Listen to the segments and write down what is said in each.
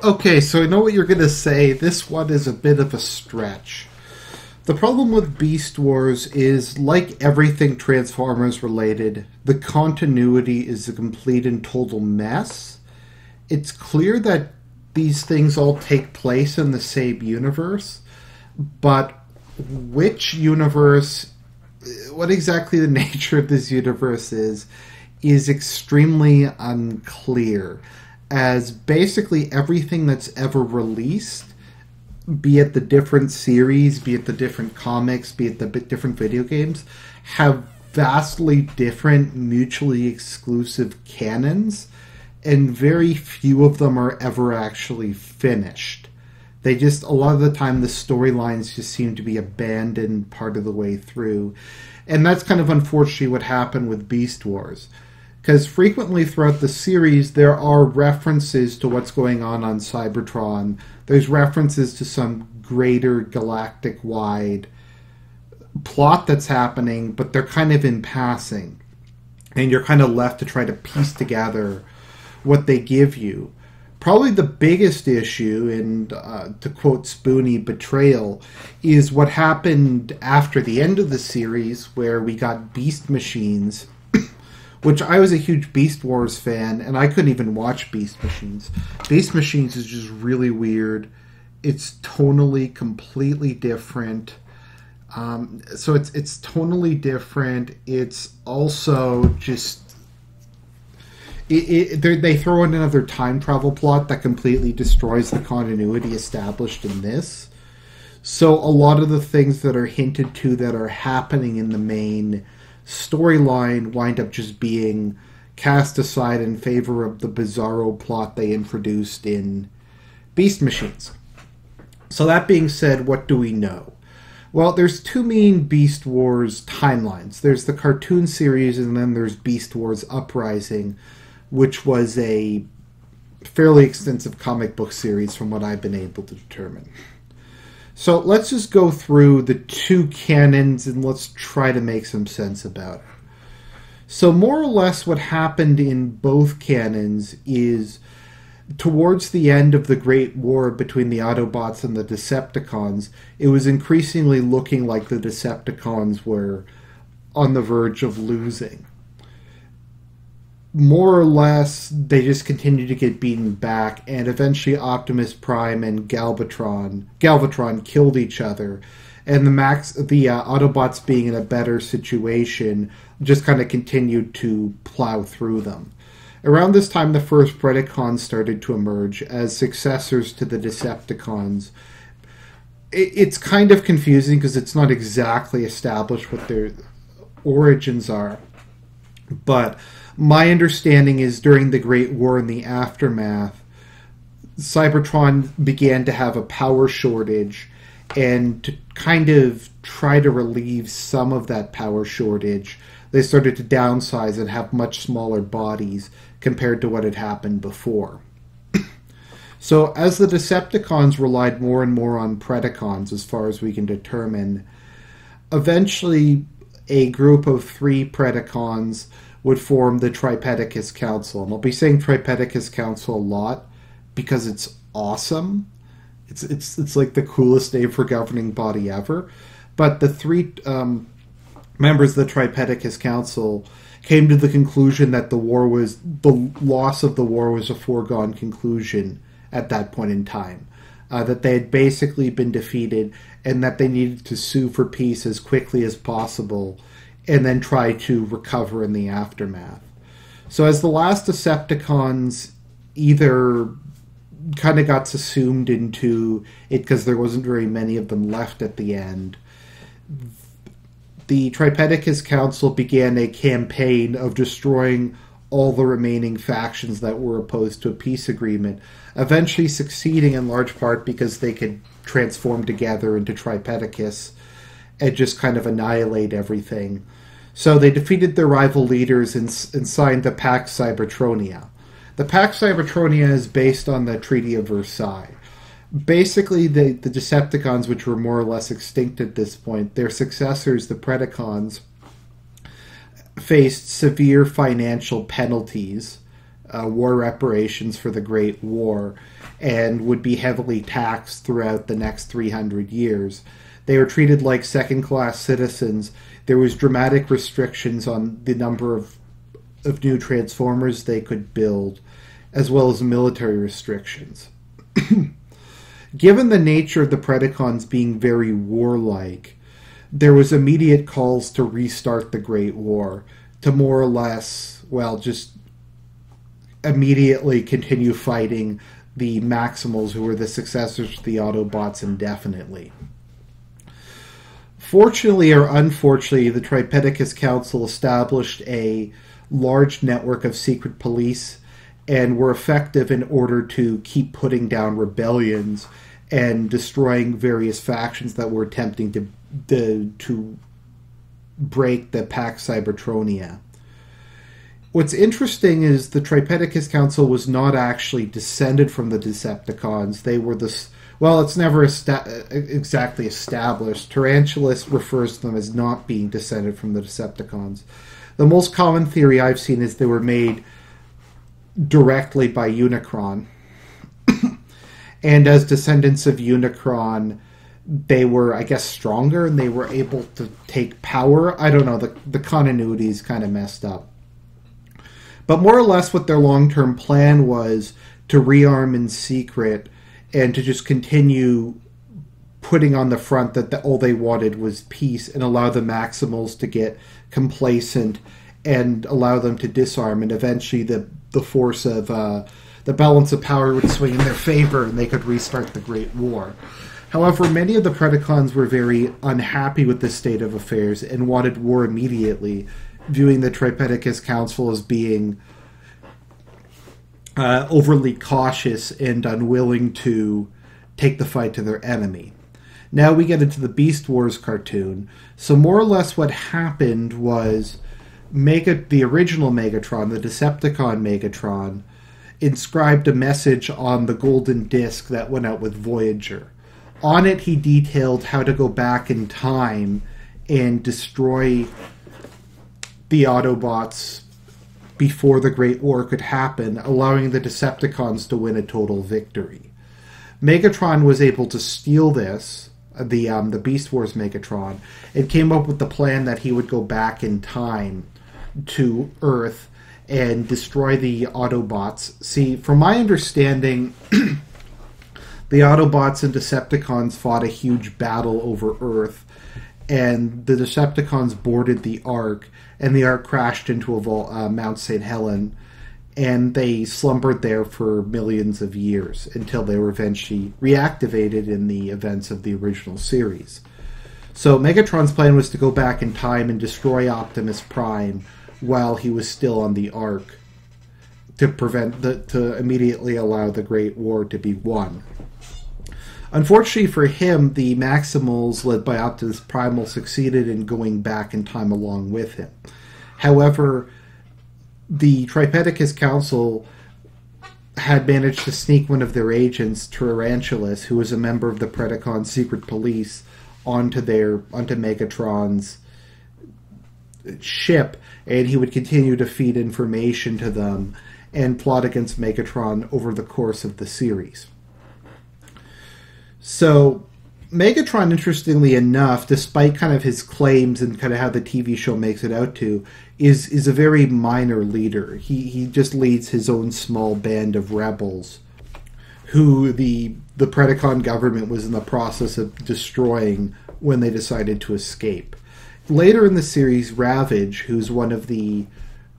Okay, so I know what you're going to say. This one is a bit of a stretch. The problem with Beast Wars is, like everything Transformers related, the continuity is a complete and total mess. It's clear that these things all take place in the same universe, but which universe, what exactly the nature of this universe is extremely unclear, as basically everything that's ever released, be it the different series, be it the different comics, be it the different video games, have vastly different mutually exclusive canons, and very few of them are ever actually finished. They just, a lot of the time, the storylines just seem to be abandoned part of the way through. And that's kind of unfortunately what happened with Beast Wars. Because frequently throughout the series, there are references to what's going on Cybertron. There's references to some greater galactic-wide plot that's happening, but they're kind of in passing. And you're kind of left to try to piece together what they give you. Probably the biggest issue, and to quote Spoonie, betrayal, is what happened after the end of the series, where we got Beast Machines, which I was a huge Beast Wars fan, and I couldn't even watch Beast Machines. Beast Machines is just really weird. It's tonally completely different. So it's tonally different. It's also just... they throw in another time travel plot that completely destroys the continuity established in this. So a lot of the things that are hinted to that are happening in the main storyline wind up just being cast aside in favor of the bizarro plot they introduced in Beast Machines. So that being said, what do we know? Well, there's two main Beast Wars timelines. There's the cartoon series, and then there's Beast Wars Uprising, which was a fairly extensive comic book series from what I've been able to determine. So let's just go through the two canons and let's try to make some sense about it. So more or less what happened in both canons is towards the end of the Great War between the Autobots and the Decepticons, it was increasingly looking like the Decepticons were on the verge of losing. More or less, they just continued to get beaten back, and eventually Optimus Prime and Galvatron killed each other, and the Autobots being in a better situation just kind of continued to plow through them. Around this time, the first Predacons started to emerge as successors to the Decepticons. It's kind of confusing because it's not exactly established what their origins are, but my understanding is during the Great War and the aftermath, Cybertron began to have a power shortage, and to kind of try to relieve some of that power shortage, they started to downsize and have much smaller bodies compared to what had happened before. So as the Decepticons relied more and more on Predacons, as far as we can determine, eventually a group of 3 Predacons would form the Tripredacus Council. And I'll be saying Tripredacus Council a lot because it's awesome. It's like the coolest name for governing body ever. But the 3 members of the Tripredacus Council came to the conclusion that the loss of the war was a foregone conclusion at that point in time. That they had basically been defeated and that they needed to sue for peace as quickly as possible and then try to recover in the aftermath. So as the last Decepticons either kind of got subsumed into it because there wasn't very many of them left at the end, the Tripredacus Council began a campaign of destroying all the remaining factions that were opposed to a peace agreement, eventually succeeding in large part because they could transform together into Tripredacus and just kind of annihilate everything. So they defeated their rival leaders and signed the Pax Cybertronia. The Pax Cybertronia is based on the Treaty of Versailles. Basically, the Decepticons, which were more or less extinct at this point, their successors, the Predacons, faced severe financial penalties war reparations for the Great War and would be heavily taxed throughout the next 300 years. They were treated like second-class citizens. There was dramatic restrictions on the number of new transformers they could build, as well as military restrictions. Given the nature of the Predacons being very warlike, there was immediate calls to restart the Great War, to more or less, well, just immediately continue fighting the Maximals, who were the successors to the Autobots, indefinitely. Fortunately or unfortunately, the Tripredacus Council established a large network of secret police and were effective in order to keep putting down rebellions and destroying various factions that were attempting to break the Pax Cybertronia. What's interesting is the Tripredacus Council was not actually descended from the Decepticons. They were it's never exactly established. Tarantulas refers to them as not being descended from the Decepticons. The most common theory I've seen is they were made directly by Unicron. And as descendants of Unicron, they were, I guess, stronger and they were able to take power. I don't know, the continuity is kind of messed up. But more or less what their long-term plan was to rearm in secret and to just continue putting on the front that all they wanted was peace and allow the Maximals to get complacent and allow them to disarm, and eventually the force of the balance of power would swing in their favor and they could restart the Great War. However, many of the Predacons were very unhappy with this state of affairs and wanted war immediately, viewing the Tripredacus Council as being overly cautious and unwilling to take the fight to their enemy. Now we get into the Beast Wars cartoon. So more or less what happened was the original Megatron, the Decepticon Megatron, inscribed a message on the golden disc that went out with Voyager. On it, he detailed how to go back in time and destroy the Autobots before the Great War could happen, allowing the Decepticons to win a total victory. Megatron was able to steal this, the Beast Wars Megatron, and came up with the plan that he would go back in time to Earth and destroy the Autobots. See, from my understanding, the Autobots and Decepticons fought a huge battle over Earth, and the Decepticons boarded the Ark, and the Ark crashed into Mount St. Helens, and they slumbered there for millions of years until they were eventually reactivated in the events of the original series. So Megatron's plan was to go back in time and destroy Optimus Prime while he was still on the Ark to immediately allow the Great War to be won. Unfortunately for him, the Maximals, led by Optimus Primal, succeeded in going back in time along with him. However, the Tripredacus Council had managed to sneak one of their agents, Tarantulas, who was a member of the Predacon secret police, onto Megatron's ship, and he would continue to feed information to them and plot against Megatron over the course of the series. So, Megatron, interestingly enough, despite kind of his claims and kind of how the TV show makes it out to, is a very minor leader. He just leads his own small band of rebels who the Predacon government was in the process of destroying when they decided to escape. Later in the series, Ravage, who's one of the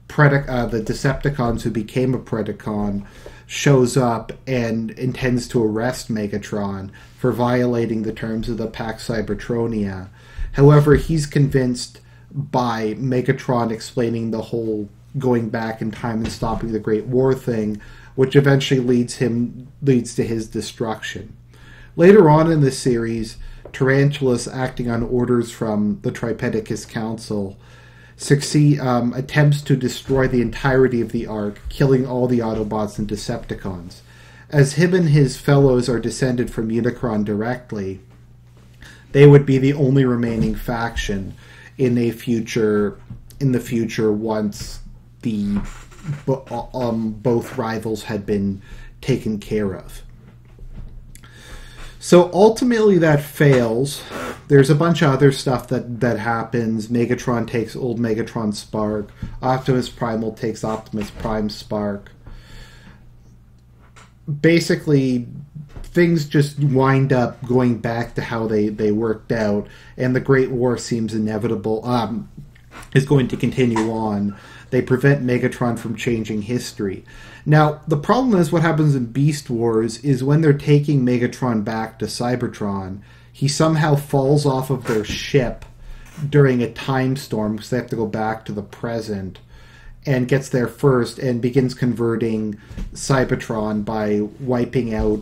Decepticons who became a Predacon, shows up and intends to arrest Megatron for violating the terms of the Pax Cybertronia. However, he's convinced by Megatron explaining the whole going back in time and stopping the Great War thing, which eventually leads to his destruction. Later on in the series, Tarantulas, acting on orders from the Tripredacus Council, attempts to destroy the entirety of the Ark, killing all the Autobots and Decepticons. As him and his fellows are descended from Unicron directly, they would be the only remaining faction in the future once the both rivals had been taken care of. So ultimately that fails. There's a bunch of other stuff that happens. Megatron takes old Megatron Spark. Optimus Primal takes Optimus Prime Spark. Basically, things just wind up going back to how they worked out, and the Great War seems inevitable, is going to continue on. They prevent Megatron from changing history. Now, the problem is what happens in Beast Wars is when they're taking Megatron back to Cybertron, he somehow falls off of their ship during a time storm because they have to go back to the present, and gets there first and begins converting Cybertron by wiping out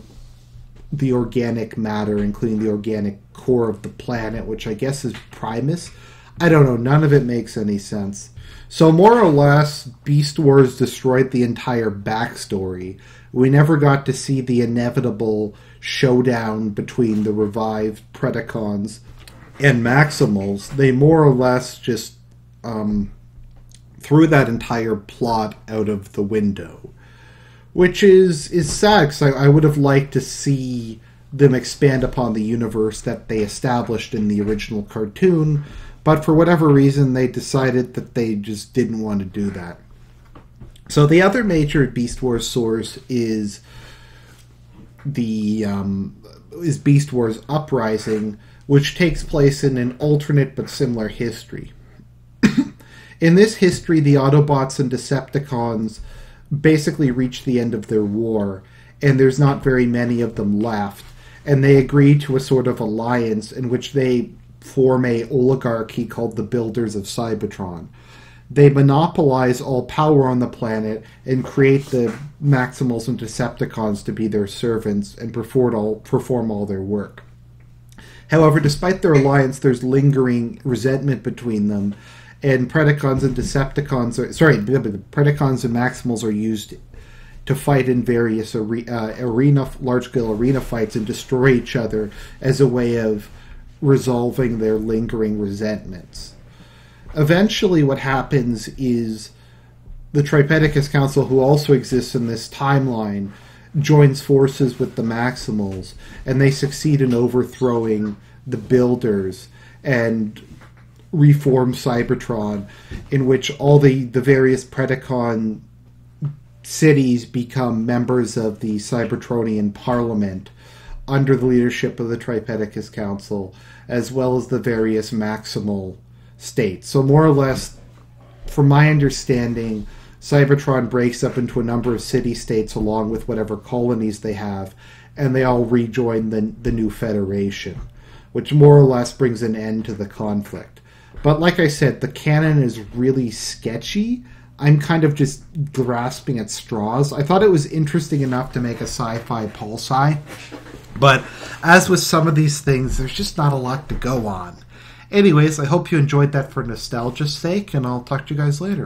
the organic matter, including the organic core of the planet, which I guess is Primus. I don't know. None of it makes any sense. So more or less, Beast Wars destroyed the entire backstory. We never got to see the inevitable showdown between the revived Predacons and Maximals. They more or less just threw that entire plot out of the window. Which is sad, because I would have liked to see them expand upon the universe that they established in the original cartoon, but for whatever reason, they decided that they just didn't want to do that. So the other major Beast Wars source is Beast Wars Uprising, which takes place in an alternate but similar history. In this history, the Autobots and Decepticons basically reach the end of their war, and there's not very many of them left, and they agree to a sort of alliance in which they form a oligarchy called the Builders of Cybertron. They monopolize all power on the planet and create the Maximals and Decepticons to be their servants and perform all their work. However, despite their alliance, there's lingering resentment between them, and Predacons and Maximals are used to fight in various large-scale arena fights and destroy each other as a way of resolving their lingering resentments. Eventually what happens is the Tripredacus Council, who also exists in this timeline, joins forces with the Maximals, and they succeed in overthrowing the Builders and reform Cybertron, in which all the various Predacon cities become members of the Cybertronian Parliament under the leadership of the Tripredacus Council, as well as the various Maximal states. So more or less, from my understanding, Cybertron breaks up into a number of city-states along with whatever colonies they have, and they all rejoin the new Federation, which more or less brings an end to the conflict. But like I said, the canon is really sketchy. I'm kind of just grasping at straws. I thought it was interesting enough to make a Sci-Fi Pol Sci, but as with some of these things, there's just not a lot to go on. Anyways, I hope you enjoyed that for nostalgia's sake, and I'll talk to you guys later.